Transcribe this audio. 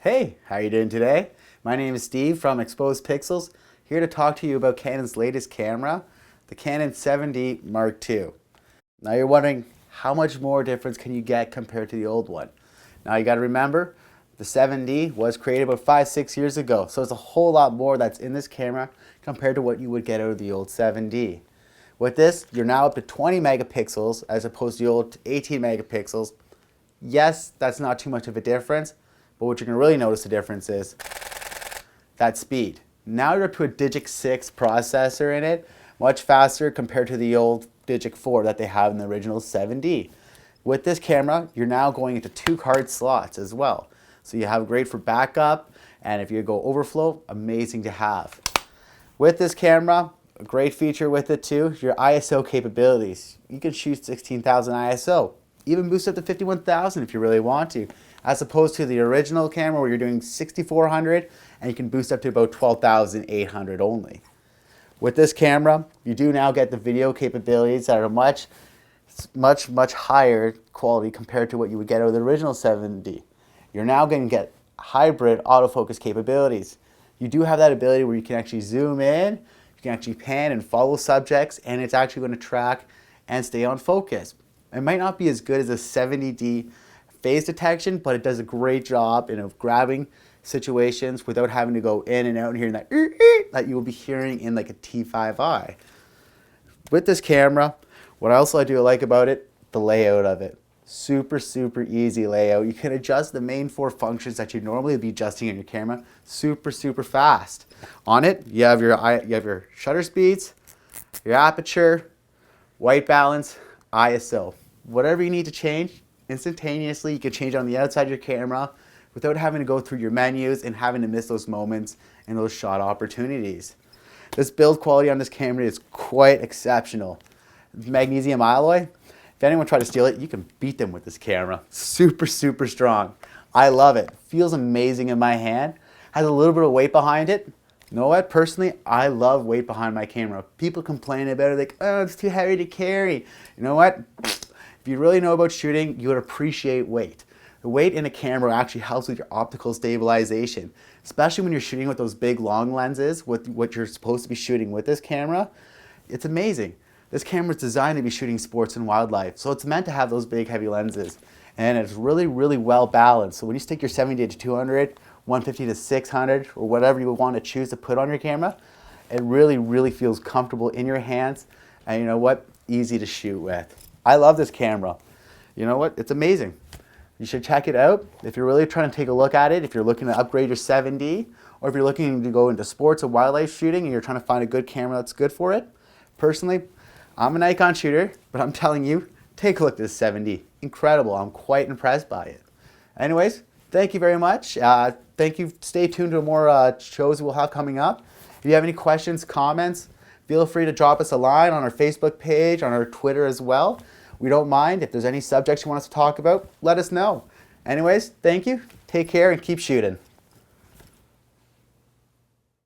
Hey, how are you doing today? My name is Steve from Exposed Pixels, here to talk to you about Canon's latest camera, the Canon 7D Mark II. Now you're wondering, how much more difference can you get compared to the old one? Now you got to remember, the 7D was created about 5-6 years ago, so it's a whole lot more that's in this camera compared to what you would get out of the old 7D. With this, you're now up to 20 megapixels as opposed to the old 18 megapixels. Yes, that's not too much of a difference, but what you're going to really notice the difference is that speed. Now you're up to a DIGIC 6 processor in it, much faster compared to the old DIGIC 4 that they have in the original 7D. With this camera, you're now going into 2 card slots as well. So you have great for backup, and if you go overflow, amazing to have. With this camera, a great feature with it too, your ISO capabilities. You can shoot 16,000 ISO, even boost up to 51,000 if you really want to, as opposed to the original camera where you're doing 6,400 and you can boost up to about 12,800 only. With this camera, you do now get the video capabilities that are much higher quality compared to what you would get out of the original 7D. You're now going to get hybrid autofocus capabilities. You do have that ability where you can actually zoom in, you can actually pan and follow subjects, and it's actually going to track and stay on focus. It might not be as good as a 70D phase detection, but it does a great job in grabbing situations without having to go in and out and hearing that that you will be hearing in like a T5i. With this camera, what else I do like about it, the layout of it. Super easy layout. You can adjust the main 4 functions that you'd normally be adjusting in your camera super fast. On it, you have your shutter speeds, your aperture, white balance, ISO. Whatever you need to change, instantaneously you can change on the outside of your camera without having to go through your menus and having to miss those moments and those shot opportunities. This build quality on this camera is quite exceptional. Magnesium alloy, if anyone tried to steal it, you can beat them with this camera. Super strong. I love it. Feels amazing in my hand. Has a little bit of weight behind it. You know what? Personally, I love weight behind my camera. People complain about it like, oh, it's too heavy to carry. You know what? If you really know about shooting, you would appreciate weight. The weight in a camera actually helps with your optical stabilization, especially when you're shooting with those big long lenses, with what you're supposed to be shooting with this camera. It's amazing. This camera is designed to be shooting sports and wildlife, so it's meant to have those big heavy lenses. And it's really well balanced. So when you stick your 70 to 200, 150 to 600, or whatever you want to choose to put on your camera, it really feels comfortable in your hands, and you know what? Easy to shoot with. I love this camera. You know what? It's amazing. You should check it out. If you're really trying to take a look at it, if you're looking to upgrade your 7D, or if you're looking to go into sports or wildlife shooting and you're trying to find a good camera that's good for it. Personally, I'm a Nikon shooter, but I'm telling you, take a look at this 7D. Incredible. I'm quite impressed by it. Anyways, thank you very much. Thank you. Stay tuned to more shows we'll have coming up. If you have any questions, comments, feel free to drop us a line on our Facebook page, on our Twitter as well. We don't mind. If there's any subjects you want us to talk about, let us know. Anyways, thank you. Take care and keep shooting.